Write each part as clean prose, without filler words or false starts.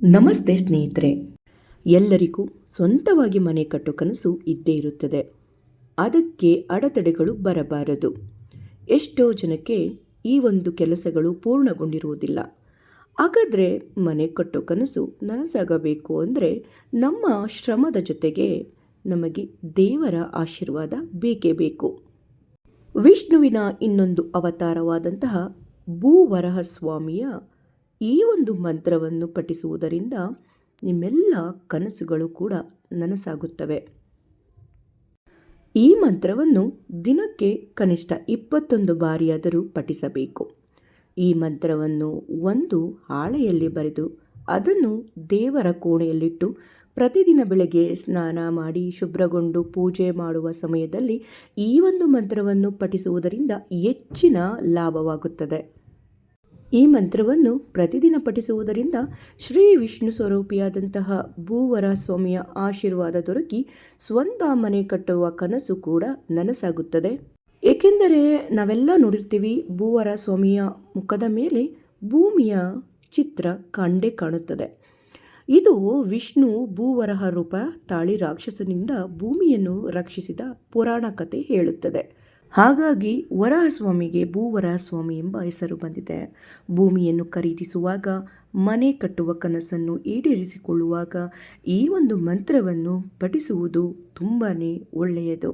ನಮಸ್ತೆ ಸ್ನೇಹಿತರೆ, ಎಲ್ಲರಿಗೂ ಸ್ವಂತವಾಗಿ ಮನೆ ಕಟ್ಟೋ ಕನಸು ಇದ್ದೇ ಇರುತ್ತದೆ. ಅದಕ್ಕೆ ಅಡೆತಡೆಗಳು ಬರಬಾರದು. ಎಷ್ಟೋ ಜನಕ್ಕೆ ಈ ಒಂದು ಕೆಲಸಗಳು ಪೂರ್ಣಗೊಂಡಿರುವುದಿಲ್ಲ. ಹಾಗಾದರೆ ಮನೆ ಕಟ್ಟೋ ಕನಸು ನನಸಾಗಬೇಕು ಅಂದರೆ ನಮ್ಮ ಶ್ರಮದ ಜೊತೆಗೆ ನಮಗೆ ದೇವರ ಆಶೀರ್ವಾದ ಬೇಕೇ ಬೇಕು. ವಿಷ್ಣುವಿನ ಇನ್ನೊಂದು ಅವತಾರವಾದಂತಹ ಭೂವರಹ ಸ್ವಾಮಿಯ ಈ ಒಂದು ಮಂತ್ರವನ್ನು ಪಠಿಸುವುದರಿಂದ ನಿಮ್ಮೆಲ್ಲ ಕನಸುಗಳು ಕೂಡ ನನಸಾಗುತ್ತವೆ. ಈ ಮಂತ್ರವನ್ನು ದಿನಕ್ಕೆ ಕನಿಷ್ಠ 21 ಬಾರಿಯಾದರೂ ಪಠಿಸಬೇಕು. ಈ ಮಂತ್ರವನ್ನು ಒಂದು ಹಾಳೆಯಲ್ಲಿ ಬರೆದು ಅದನ್ನು ದೇವರ ಕೋಣೆಯಲ್ಲಿಟ್ಟು ಪ್ರತಿದಿನ ಬೆಳಗ್ಗೆ ಸ್ನಾನ ಮಾಡಿ ಶುಭ್ರಗೊಂಡು ಪೂಜೆ ಮಾಡುವ ಸಮಯದಲ್ಲಿ ಈ ಒಂದು ಮಂತ್ರವನ್ನು ಪಠಿಸುವುದರಿಂದ ಹೆಚ್ಚಿನ ಲಾಭವಾಗುತ್ತದೆ. ಈ ಮಂತ್ರವನ್ನು ಪ್ರತಿದಿನ ಪಠಿಸುವುದರಿಂದ ಶ್ರೀ ವಿಷ್ಣು ಸ್ವರೂಪಿಯಾದಂತಹ ಭೂವರಹ ಸ್ವಾಮಿಯ ಆಶೀರ್ವಾದ ದೊರಕಿ ಸ್ವಂತ ಮನೆ ಕಟ್ಟುವ ಕನಸು ಕೂಡ ನನಸಾಗುತ್ತದೆ. ಏಕೆಂದರೆ ನಾವೆಲ್ಲ ನೋಡಿರ್ತೀವಿ, ಭೂವರಹ ಸ್ವಾಮಿಯ ಮುಖದ ಮೇಲೆ ಭೂಮಿಯ ಚಿತ್ರ ಕಂಡೇ ಕಾಣುತ್ತದೆ. ಇದು ವಿಷ್ಣು ಭೂವರಹ ರೂಪ ತಾಳಿ ರಾಕ್ಷಸನಿಂದ ಭೂಮಿಯನ್ನು ರಕ್ಷಿಸಿದ ಪುರಾಣ ಕಥೆ ಹೇಳುತ್ತದೆ. ಹಾಗಾಗಿ ವರಹಸ್ವಾಮಿಗೆ ಭೂವರಹ ಸ್ವಾಮಿ ಎಂಬ ಹೆಸರು ಬಂದಿದೆ. ಭೂಮಿಯನ್ನು ಖರೀದಿಸುವಾಗ, ಮನೆ ಕಟ್ಟುವ ಕನಸನ್ನು ಈಡೇರಿಸಿಕೊಳ್ಳುವಾಗ ಈ ಒಂದು ಮಂತ್ರವನ್ನು ಪಠಿಸುವುದು ತುಂಬಾ ಒಳ್ಳೆಯದು.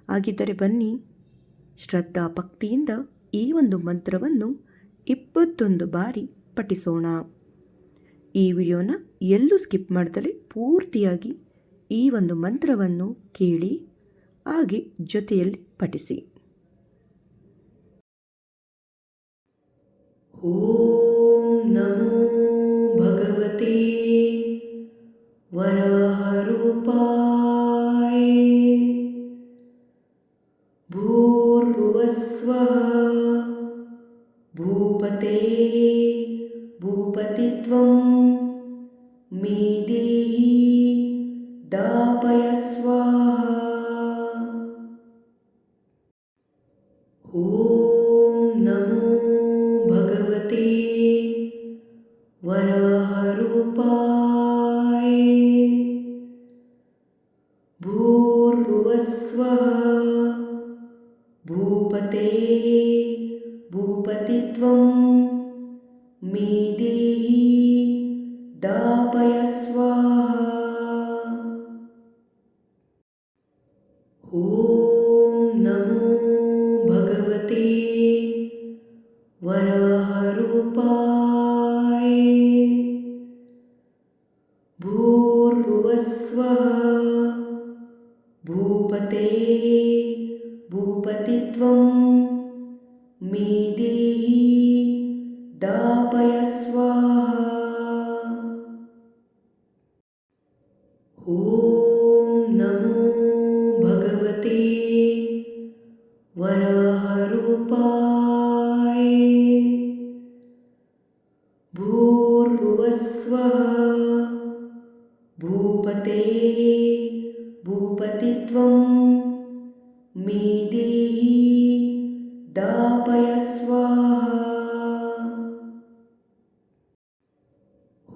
ಹಾಗಿದ್ದರೆ ಬನ್ನಿ, ಶ್ರದ್ಧಾ ಭಕ್ತಿಯಿಂದ ಈ ಒಂದು ಮಂತ್ರವನ್ನು 21 ಬಾರಿ ಪಠಿಸೋಣ. ಈ ವಿಡಿಯೋನ ಎಲ್ಲೂ ಸ್ಕಿಪ್ ಮಾಡ್ದಲೇ ಪೂರ್ತಿಯಾಗಿ ಈ ಒಂದು ಮಂತ್ರವನ್ನು ಕೇಳಿ ಹಾಗೆ ಜೊತೆಯಲ್ಲಿ ಪಠಿಸಿ. ಓಂ ನಮೋ ಭಗವತೆ ವರಾಹರೂಪಾಯ. ಭೂರ್ಭುವಸ್ವಃ ಭೂಪತೆ ಭೂಪತಿತ್ವಂ ಮೇ ದೇಹಿ ದಾಪಯ ಸ್ವಾಹಾ. ಓಂ ನಮೋ ಭಗವತೆ ವರಾಹರೂಪಾಯ. ಭೂರ್ಭುವಸ್ವಃ ಭೂಪತೆ ಭೂಪತಿತ್ವಂ ಮೇ ದೇಹಿ ದಾಪಯ ಸ್ವಾಹಾ. ಓಂ ನಮೋ ಭಗವತೆ ವರಾಹರೂಪಾಯ. ಭೂರ್ಭುವಸ್ವಃ ಭೂಪತೆ ಭೂಪತಿತ್ವಂ ಮೇ ದೇಹಿ ದಾಪಯ ಸ್ವಾಹಾ. ಓಂ ನಮೋ ಭಗವತೆ ವರಾಹರೂಪಾಯ. ಭೂರ್ಭುವಸ್ವಃ ಭೂಪತೆ ಭೂಪತಿತ್ವಂ ಮೇ ದೇಹಿ ದಾಪಯ ಸ್ವಾಹಾ.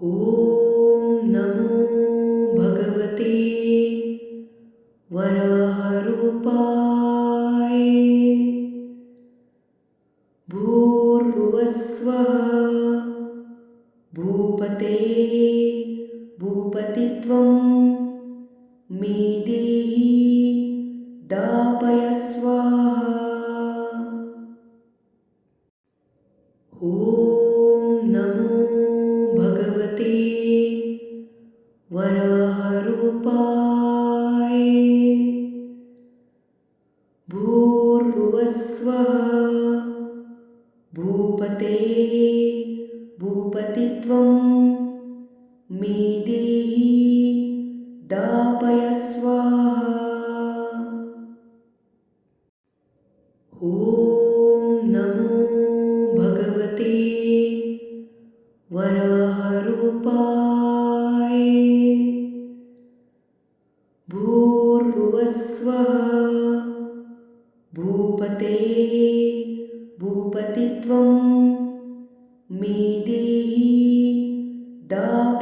ಓಂ ನಮೋ ಭಗವತೆ ವರಾಹರೂಪಾಯ. ಭೂರ್ಭುವಸ್ವಃ ಭೂಪತೆ ಭೂಪತಿತ್ವಂ ಮೇ ದೇಹಿ ದಾಪಯ ಸ್ವಾಹಾ. ಓಂ ನಮೋ ಭಗವತೆ ವರಾಹರೂಪಾಯ. ಭೂರ್ಭುವಸ್ವಃ ಭೂಪತೆ ಭೂಪತಿತ್ವಂ ಮೇ ದೇಹಿ ದಾಪಯ ಸ್ವಾಹಾ. ಓಂ ನಮೋ ಭಗವತೆ ವರಾಹರೂಪಾಯ. ಭೂರ್ಭುವಸ್ವಃ ಭೂಪತೆ ಭೂಪತಿತ್ವಂ ಮೇ ದೇಹಿ ದಾಪಯ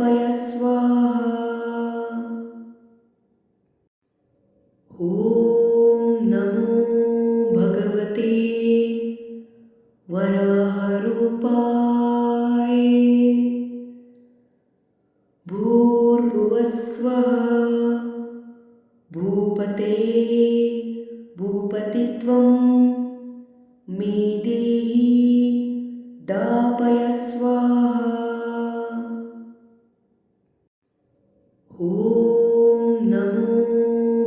भूर्भुवस्वः भूपते भूपतित्वं मे देहि दापय स्वाहा। ॐ नमो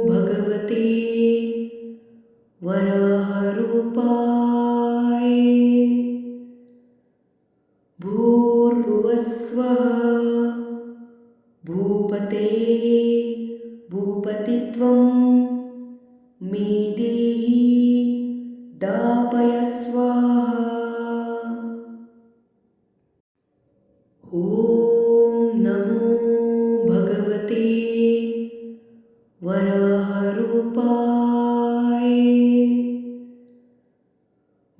भगवते वराहरूपाय। भूर्भुवस्वः भूपते भूपतित्वं मे देहि दापय स्वाहा। ॐ नमो भगवते वराहरूपाय।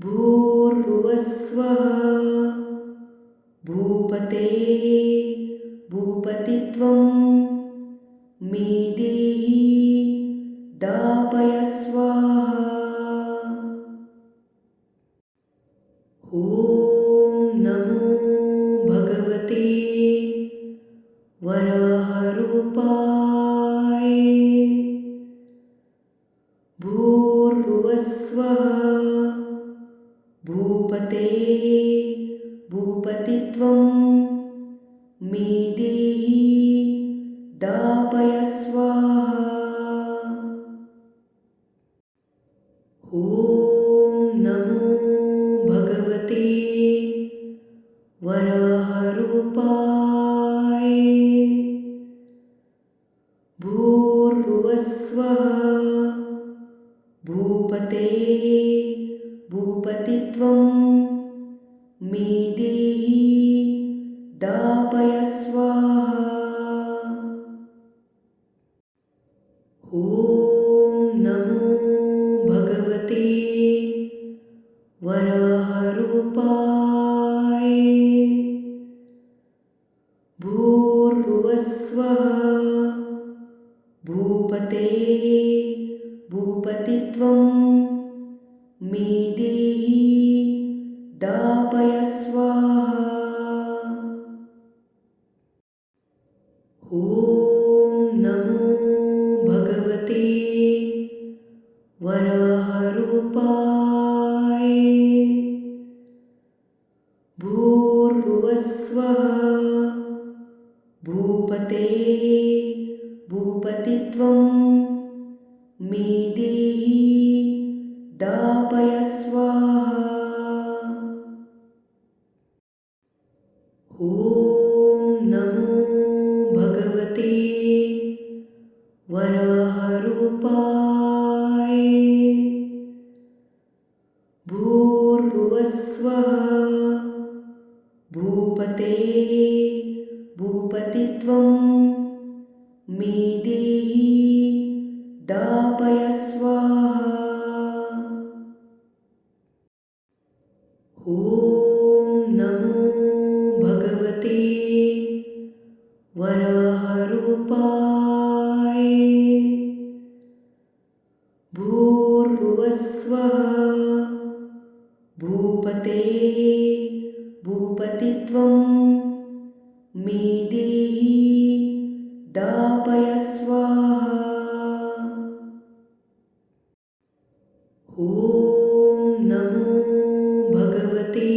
भूर्भुवस्वः भूपते भूपतित्वं मे देहि दापय स्वाहा। ॐ नमो भगवते वराहरूपाय। भूर्भुवस्वः भूपते भूपतित्वं मे देहि दापय स्वाहा। ॐ नमो भगवते वराहरूपाय। भूर्भुवस्वः भूपते भूपतित्वं मे देहि दापय स्वाहा। ॐ नमो भगवते वराहरूपाय। भूर्भुवस्वः भूपते भूपतित्वं मे देहि दापय स्वाहा। ॐ नमो भगवते वराहरूपाय। भूर्भुवस्वः भूपते भूपतित्वं मे देहि दापय स्वाहा। ॐ नमो भगवते वराहरूपाय। भूर्भुवस्वः भूपते भूपतित्वं मे देहि दापय स्वाहा। ॐ नमो भगवते वराहरूपाय। भूर्भुवस्वः भूपते भूपतित्वं मे देहि दापय स्वाहा। ॐ नमो भगवते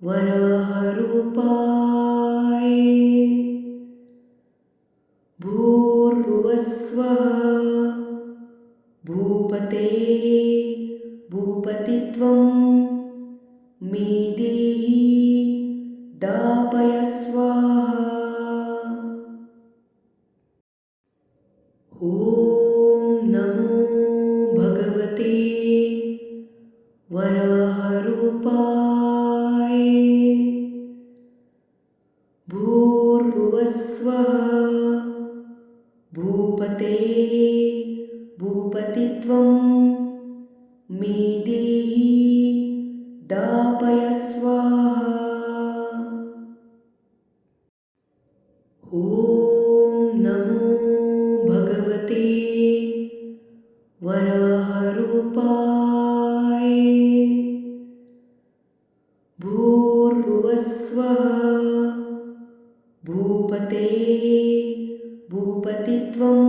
वराहरूपाय। भूर्भुवस्वः भूपते भूपतित्वं मे देहि दापय स्वाहा। ॐ नमो भगवते वराहरूपाय। भूर्भुवस्वः भूपते भूपतित्वं मे देहि दापय स्वाहा। ॐ नमो भगवते वराहरूपाय। भूर्भुवस्वः भूपते भूपते भूपतित्वं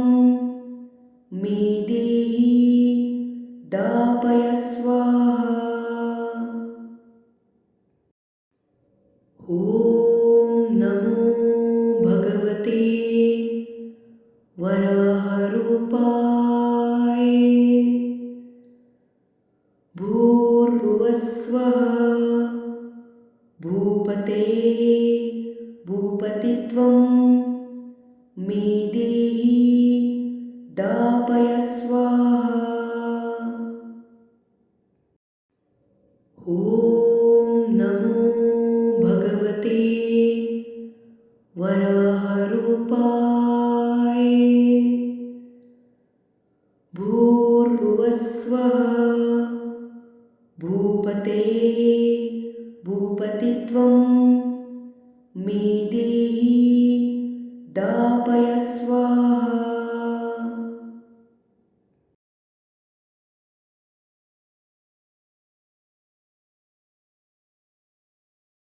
मे देहि दापय स्वाहा। ॐ नमो भगवते वराहरूपाय। भूर्भुवस्वः भूपते भूपतित्वं मे देहि दापय स्वाहा। ॐ नमो भगवते वराहरूपाय। भूर्भुवस्वः भूपते भूपतित्वं मे देहि